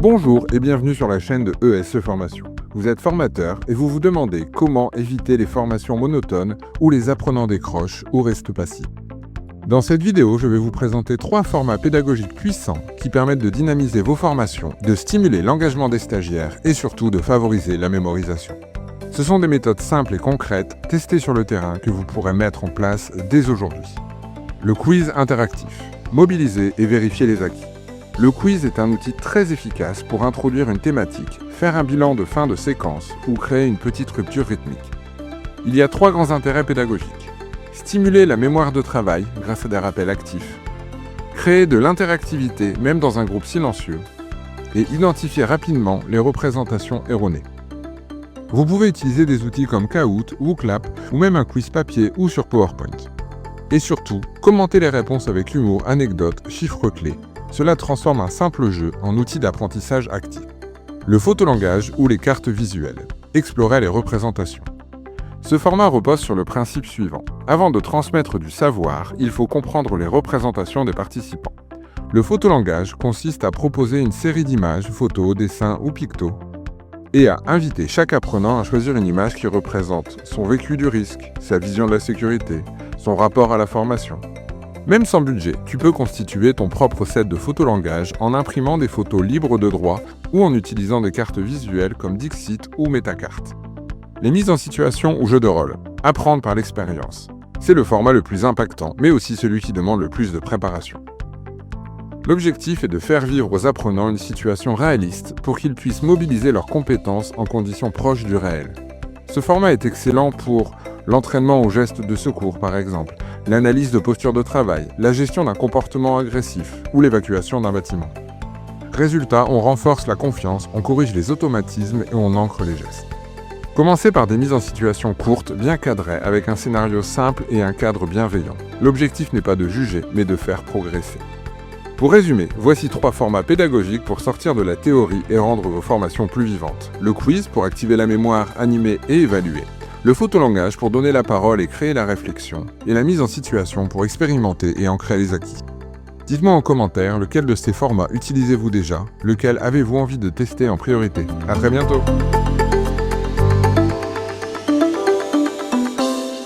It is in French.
Bonjour et bienvenue sur la chaîne de ESE Formation. Vous êtes formateur et vous vous demandez comment éviter les formations monotones où les apprenants décrochent ou restent passifs. Dans cette vidéo, je vais vous présenter 3 formats pédagogiques puissants qui permettent de dynamiser vos formations, de stimuler l'engagement des stagiaires et surtout de favoriser la mémorisation. Ce sont des méthodes simples et concrètes, testées sur le terrain, que vous pourrez mettre en place dès aujourd'hui. Le quiz interactif. Mobiliser et vérifier les acquis. Le quiz est un outil très efficace pour introduire une thématique, faire un bilan de fin de séquence ou créer une petite rupture rythmique. Il y a 3 grands intérêts pédagogiques. Stimuler la mémoire de travail grâce à des rappels actifs. Créer de l'interactivité même dans un groupe silencieux. Et identifier rapidement les représentations erronées. Vous pouvez utiliser des outils comme Kahoot ou Clap ou même un quiz papier ou sur PowerPoint. Et surtout, commentez les réponses avec humour, anecdotes, chiffres clés. Cela transforme un simple jeu en outil d'apprentissage actif. Le photolangage ou les cartes visuelles. Explorez les représentations. Ce format repose sur le principe suivant. Avant de transmettre du savoir, il faut comprendre les représentations des participants. Le photolangage consiste à proposer une série d'images, photos, dessins ou pictos, et à inviter chaque apprenant à choisir une image qui représente son vécu du risque, sa vision de la sécurité, son rapport à la formation. Même sans budget, tu peux constituer ton propre set de photolangage en imprimant des photos libres de droit ou en utilisant des cartes visuelles comme Dixit ou Metacart. Les mises en situation ou jeux de rôle. Apprendre par l'expérience. C'est le format le plus impactant, mais aussi celui qui demande le plus de préparation. L'objectif est de faire vivre aux apprenants une situation réaliste pour qu'ils puissent mobiliser leurs compétences en conditions proches du réel. Ce format est excellent pour l'entraînement aux gestes de secours par exemple, l'analyse de posture de travail, la gestion d'un comportement agressif ou l'évacuation d'un bâtiment. Résultat, on renforce la confiance, on corrige les automatismes et on ancre les gestes. Commencez par des mises en situation courtes, bien cadrées, avec un scénario simple et un cadre bienveillant. L'objectif n'est pas de juger, mais de faire progresser. Pour résumer, voici 3 formats pédagogiques pour sortir de la théorie et rendre vos formations plus vivantes. Le quiz pour activer la mémoire, animer et évaluer. Le photolangage pour donner la parole et créer la réflexion. Et la mise en situation pour expérimenter et ancrer les acquis. Dites-moi en commentaire lequel de ces formats utilisez-vous déjà, lequel avez-vous envie de tester en priorité. À très bientôt!